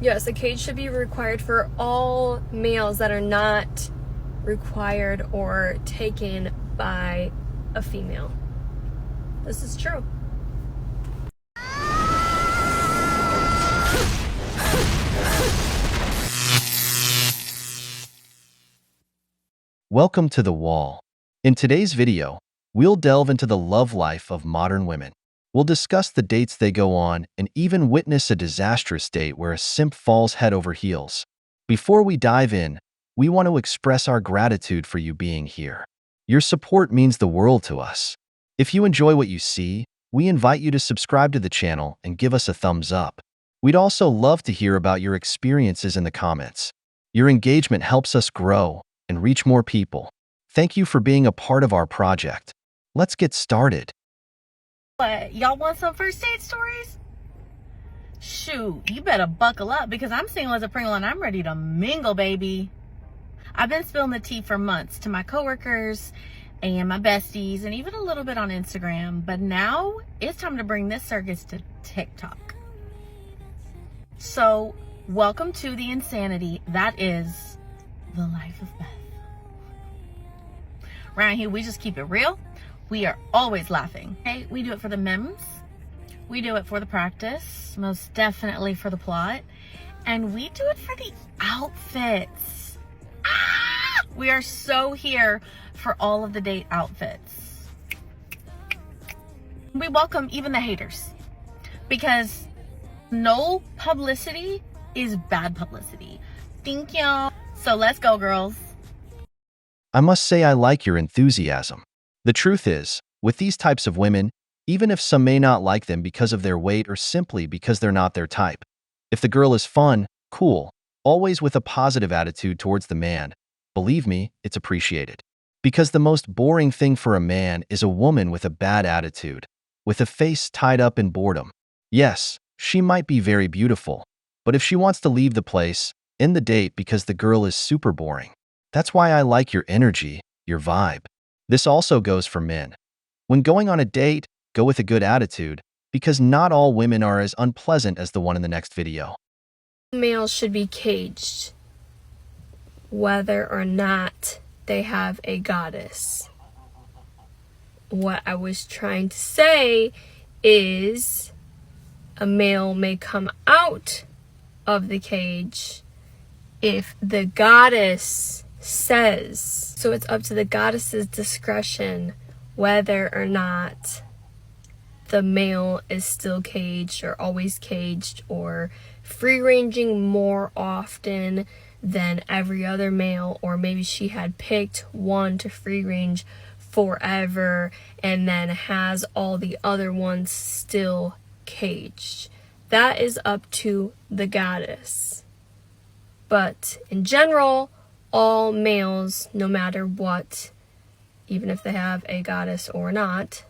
Yes, a cage should be required for all males that are not required or taken by a female. This is true. Welcome to The Wall. In today's video, we'll delve into the love life of modern women. We'll discuss the dates they go on and even witness a disastrous date where a simp falls head over heels. Before we dive in, we want to express our gratitude for you being here. Your support means the world to us. If you enjoy what you see, we invite you to subscribe to the channel and give us a thumbs up. We'd also love to hear about your experiences in the comments. Your engagement helps us grow and reach more people. Thank you for being a part of our project. Let's get started. What, y'all want some first date stories? Shoot, you better buckle up because I'm single as a Pringle and I'm ready to mingle, baby. I've been spilling the tea for months to my coworkers and my besties and even a little bit on Instagram, but now it's time to bring this circus to TikTok. So, welcome to the insanity that is the life of Beth. Around here, we just keep it real. We are always laughing. Okay, we do it for the memes. We do it for the practice, most definitely for the plot. And we do it for the outfits. We are so here for all of the date outfits. We welcome even the haters because no publicity is bad publicity. Thank you. So let's go, girls. I must say I like your enthusiasm. The truth is, with these types of women, even if some may not like them because of their weight or simply because they're not their type, if the girl is fun, cool, always with a positive attitude towards the man, believe me, it's appreciated. Because the most boring thing for a man is a woman with a bad attitude, with a face tied up in boredom. Yes, she might be very beautiful, but if she wants to leave the place, end the date because the girl is super boring. That's why I like your energy, your vibe. This also goes for men. When going on a date, go with a good attitude, because not all women are as unpleasant as the one in the next video. Males should be caged, whether or not they have a goddess. What I was trying to say is a male may come out of the cage if the goddess says. So it's up to the goddess's discretion whether or not the male is still caged or always caged or free ranging more often than every other male, or maybe she had picked one to free range forever and then has all the other ones still caged. That is up to the goddess. But in general, all males, no matter what, even if they have a goddess or not,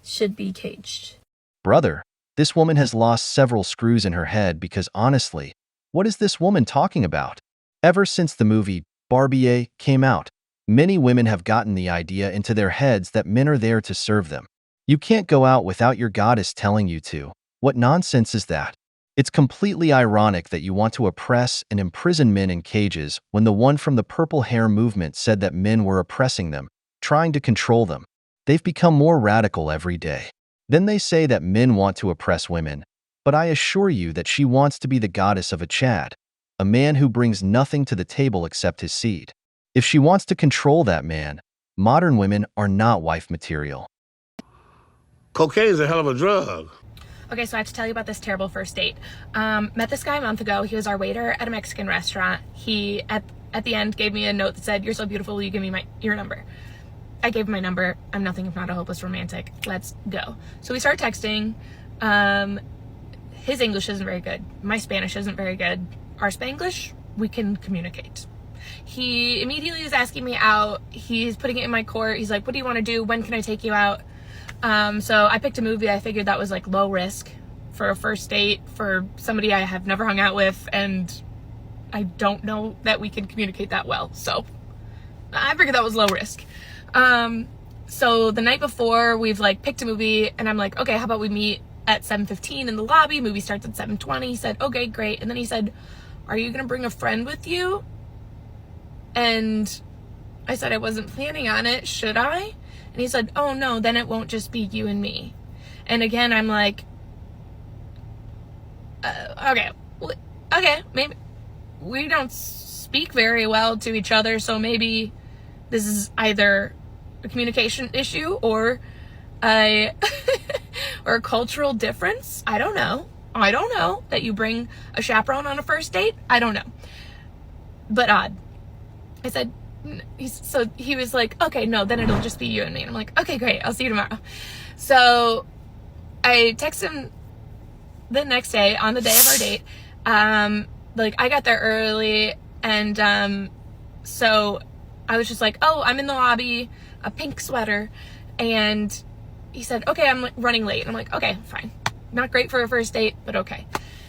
should be caged. Brother, this woman has lost several screws in her head because honestly, what is this woman talking about? Ever since the movie Barbie came out, many women have gotten the idea into their heads that men are there to serve them. You can't go out without your goddess telling you to. What nonsense is that? It's completely ironic that you want to oppress and imprison men in cages when the one from the purple hair movement said that men were oppressing them, trying to control them. They've become more radical every day. Then they say that men want to oppress women, but I assure you that she wants to be the goddess of a Chad, a man who brings nothing to the table except his seed. If she wants to control that man, modern women are not wife material. Cocaine is a hell of a drug. Okay, so I have to tell you about this terrible first date. Met this guy a month ago. He was our waiter at a Mexican restaurant. He, at the end, gave me a note that said, "You're so beautiful, will you give me your number?" I gave him my number. I'm nothing if not a hopeless romantic. Let's go. So we start texting. His English isn't very good. My Spanish isn't very good. Our Spanglish, we can communicate. He immediately is asking me out. He's putting it in my court. He's like, "What do you want to do? When can I take you out?" So I picked a movie. I figured that was like low risk for a first date for somebody I have never hung out with, and I don't know that we can communicate that well. So I figured that was low risk. So the night before, we've like picked a movie, and I'm like, okay, how about we meet at 7:15 in the lobby. Movie starts at 7:20. He said, okay, great. And then he said, are you going to bring a friend with you? And I said, I wasn't planning on it. Should I? And he said, oh no, then it won't just be you and me. And again, I'm like, okay, maybe we don't speak very well to each other, so maybe this is either a communication issue or a or a cultural difference. I don't know that you bring a chaperone on a first date. I don't know, but odd. I said, so he was like, okay, no, then it'll just be you and me. And I'm like, okay, great, I'll see you tomorrow. So I text him the next day, on the day of our date. Like, I got there early, and so I was just like, oh, I'm in the lobby, a pink sweater. And he said, okay, I'm running late. And I'm like, okay, fine. Not great for a first date, but okay.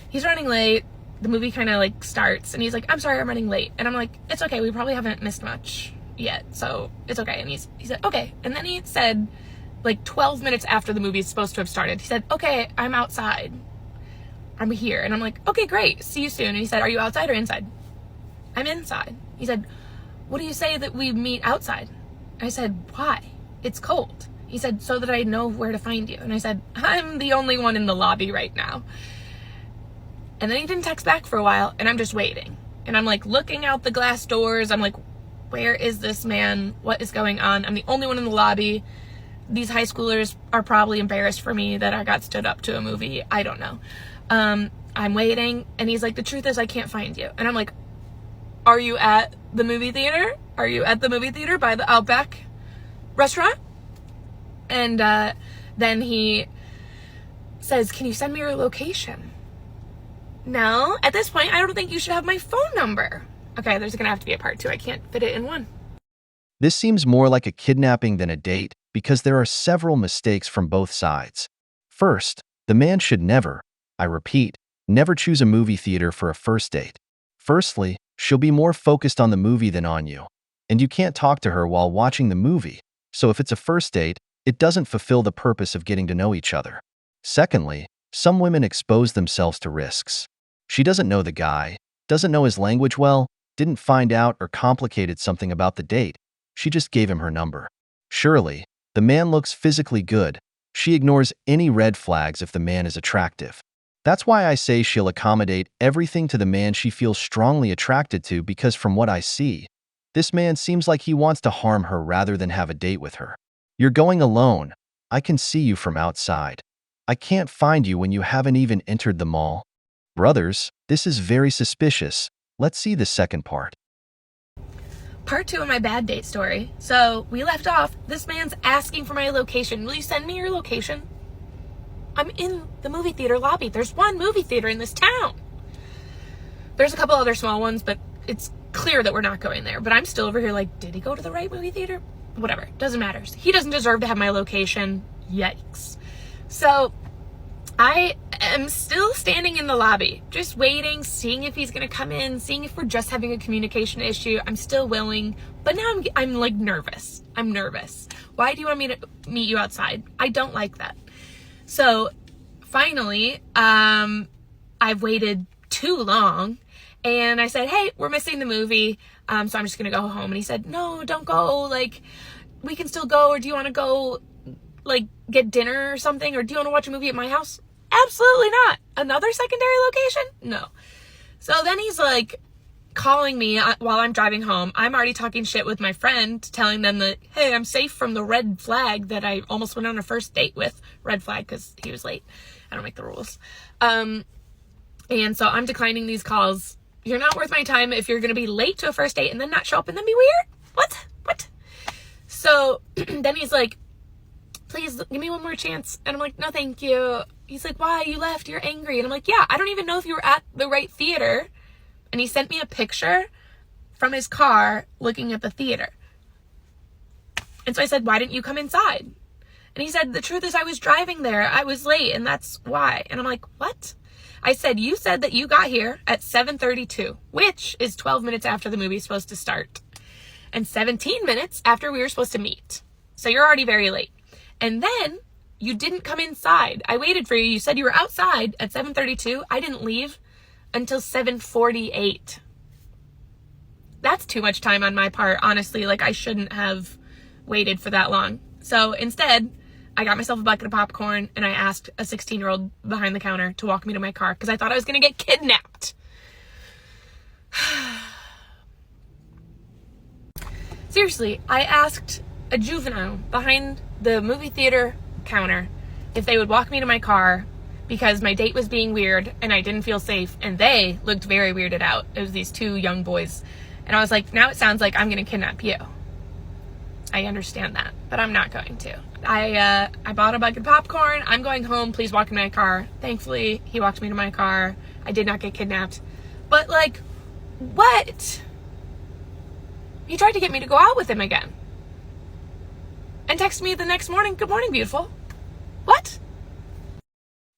He's running late. The movie kind of like starts, and he's like, I'm sorry, I'm running late. And I'm like, it's okay, we probably haven't missed much yet, so it's okay. And he said, okay. And then he said, like 12 minutes after the movie is supposed to have started, he said, okay, I'm outside. I'm here. And I'm like, okay, great, see you soon. And he said, are you outside or inside? I'm inside. He said, what do you say that we meet outside? I said, why? It's cold. He said, so that I know where to find you. And I said, I'm the only one in the lobby right now. And then he didn't text back for a while, and I'm just waiting. And I'm like looking out the glass doors. I'm like, where is this man? What is going on? I'm the only one in the lobby. These high schoolers are probably embarrassed for me that I got stood up to a movie. I don't know. I'm waiting, and he's like, the truth is I can't find you. And I'm like, are you at the movie theater? Are you at the movie theater by the Outback restaurant? And then he says, can you send me your location? No, at this point, I don't think you should have my phone number. Okay, there's gonna have to be a part 2. I can't fit it in one. This seems more like a kidnapping than a date because there are several mistakes from both sides. First, the man should never, I repeat, never choose a movie theater for a first date. Firstly, she'll be more focused on the movie than on you, and you can't talk to her while watching the movie, so if it's a first date, it doesn't fulfill the purpose of getting to know each other. Secondly, some women expose themselves to risks. She doesn't know the guy, doesn't know his language well, didn't find out or complicated something about the date. She just gave him her number. Surely, the man looks physically good. She ignores any red flags if the man is attractive. That's why I say she'll accommodate everything to the man she feels strongly attracted to because from what I see, this man seems like he wants to harm her rather than have a date with her. You're going alone. I can see you from outside. I can't find you when you haven't even entered the mall. Brothers, this is very suspicious. Let's see the second part. Part 2 of my bad date story. So we left off. This man's asking for my location. Will you send me your location? I'm in the movie theater lobby. There's one movie theater in this town. There's a couple other small ones, but it's clear that we're not going there. But I'm still over here like, did he go to the right movie theater? Whatever. Doesn't matter. He doesn't deserve to have my location. Yikes. So I am still standing in the lobby, just waiting, seeing if he's going to come in, seeing if we're just having a communication issue. I'm still willing, but now I'm like nervous. I'm nervous. Why do you want me to meet you outside? I don't like that. So finally, I've waited too long and I said, hey, we're missing the movie. So I'm just going to go home. And he said, no, don't go. Like, we can still go. Or do you want to go like get dinner or something? Or do you want to watch a movie at my house? Absolutely not. Another secondary location? No. So then he's like calling me while I'm driving home. I'm already talking shit with my friend, telling them that, hey, I'm safe from the red flag that I almost went on a first date with. Red flag because he was late. I don't make the rules. And so I'm declining these calls. You're not worth my time if you're going to be late to a first date and then not show up and then be weird. What? So then he's like, please give me one more chance. And I'm like, no, thank you. He's like, why? You left. You're angry. And I'm like, yeah, I don't even know if you were at the right theater. And he sent me a picture from his car looking at the theater. And so I said, why didn't you come inside? And he said, the truth is I was driving there. I was late and that's why. And I'm like, what? I said, you said that you got here at 7:32, which is 12 minutes after the movie's supposed to start. And 17 minutes after we were supposed to meet. So you're already very late. And then You didn't come inside. I waited for you. You said you were outside at 7:32. I didn't leave until 7:48. That's too much time on my part, honestly. Like, I shouldn't have waited for that long. So instead, I got myself a bucket of popcorn and I asked a 16-year-old behind the counter to walk me to my car because I thought I was going to get kidnapped. Seriously, I asked a juvenile behind the movie theater counter if they would walk me to my car because my date was being weird and I didn't feel safe, and they looked very weirded out. It was these two young boys. And I was like, now it sounds like I'm going to kidnap you. I understand that, but I'm not going to. I bought a bucket of popcorn. I'm going home. Please walk me to my car. Thankfully, he walked me to my car. I did not get kidnapped. But, like, what? He tried to get me to go out with him again. And texted me the next morning, "Good morning, beautiful." What?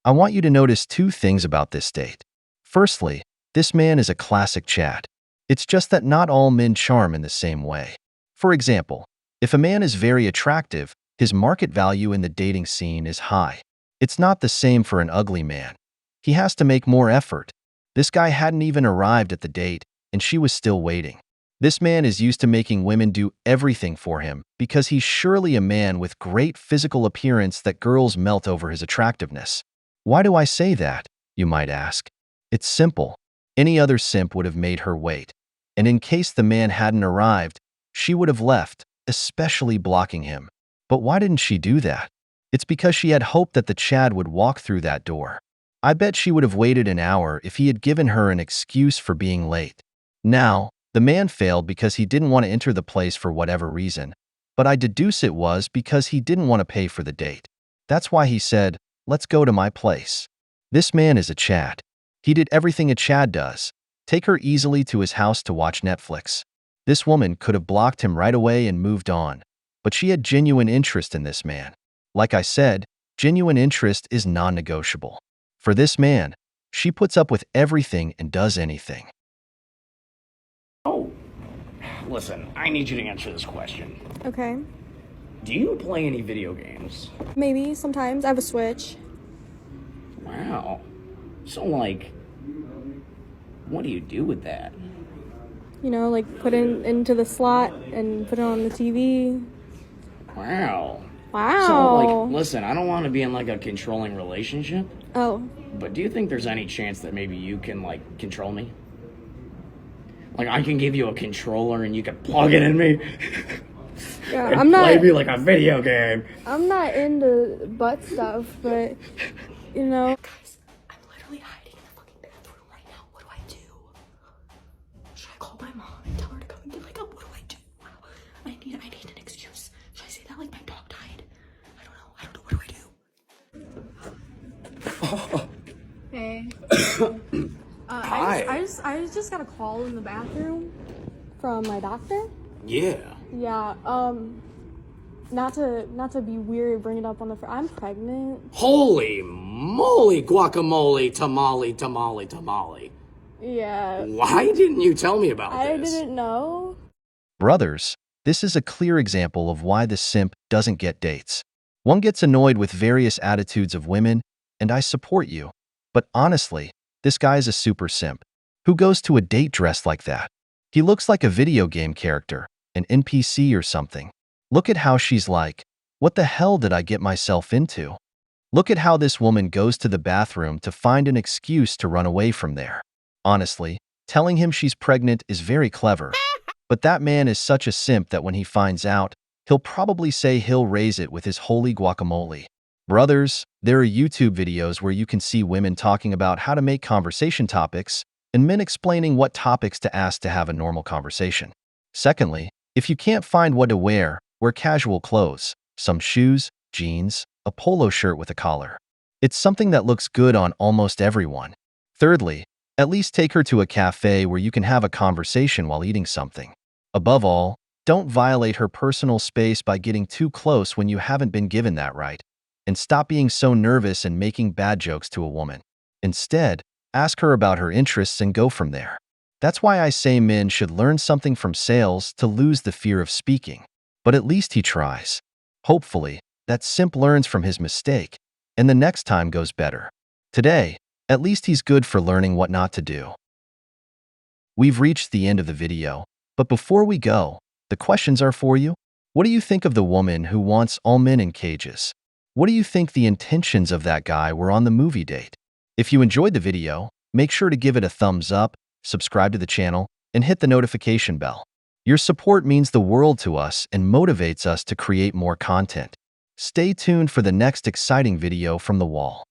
I want you to notice two things about this date. Firstly, this man is a classic Chad. It's just that not all men charm in the same way. For example, if a man is very attractive, his market value in the dating scene is high. It's not the same for an ugly man. He has to make more effort. This guy hadn't even arrived at the date, and she was still waiting. This man is used to making women do everything for him because he's surely a man with great physical appearance that girls melt over his attractiveness. Why do I say that, you might ask? It's simple. Any other simp would have made her wait. And in case the man hadn't arrived, she would have left, especially blocking him. But why didn't she do that? It's because she had hoped that the Chad would walk through that door. I bet she would have waited an hour if he had given her an excuse for being late. Now, the man failed because he didn't want to enter the place for whatever reason, but I deduce it was because he didn't want to pay for the date. That's why he said, "Let's go to my place." This man is a Chad. He did everything a Chad does. Take her easily to his house to watch Netflix. This woman could have blocked him right away and moved on, but she had genuine interest in this man. Like I said, genuine interest is non-negotiable. For this man, she puts up with everything and does anything. Oh, listen, I need you to answer this question. Okay. Do you play any video games? Maybe sometimes. I have a Switch. Wow. So, like, what do you do with that? You know, like put it into the slot and put it on the TV. Wow. Wow. So, like, listen, I don't want to be in, like, a controlling relationship, Oh. but do you think there's any chance that maybe you can, like, control me? Like, I can give you a controller and you can plug it in me? Yeah, and I'm not. play me like a video game. I'm not into butt stuff, but you know. Guys, I'm literally hiding in the fucking bathroom right now. What do I do? Should I call my mom and tell her to come and get like, what do I do? I need an excuse. Should I say that like my dog died? I don't know. What do I do? Hey. Hi. I just got a call in the bathroom from my doctor. Yeah. Yeah. Not to be weird, bring it up on the. I'm pregnant. Holy moly, guacamole, tamale. Yeah. Why didn't you tell me about I this? didn't know. Brothers, this is a clear example of why the simp doesn't get dates. One gets annoyed with various attitudes of women, and I support you. But honestly, this guy is a super simp. Who goes to a date dressed like that? He looks like a video game character, an NPC or something. Look at how she's like, what the hell did I get myself into? Look at how this woman goes to the bathroom to find an excuse to run away from there. Honestly, telling him she's pregnant is very clever. But that man is such a simp that when he finds out, he'll probably say he'll raise it with his holy guacamole. Brothers, there are YouTube videos where you can see women talking about how to make conversation topics and men explaining what topics to ask to have a normal conversation. Secondly, if you can't find what to wear casual clothes, some shoes, jeans, a polo shirt with a collar. It's something that looks good on almost everyone. Thirdly, at least take her to a cafe where you can have a conversation while eating something. Above all, don't violate her personal space by getting too close when you haven't been given that right. And stop being so nervous and making bad jokes to a woman. Instead, ask her about her interests and go from there. That's why I say men should learn something from Sales to lose the fear of speaking. But at least he tries. Hopefully, that Simp learns from his mistake, and the next time goes better. Today, at least he's good for learning what not to do. We've reached the end of the video, but before we go, the questions are for you. What do you think of the woman who wants all men in cages? What do you think the intentions of that guy were on the movie date? If you enjoyed the video, make sure to give it a thumbs up, subscribe to the channel, and hit the notification bell. Your support means the world to us and motivates us to create more content. Stay tuned for the next exciting video from the wall.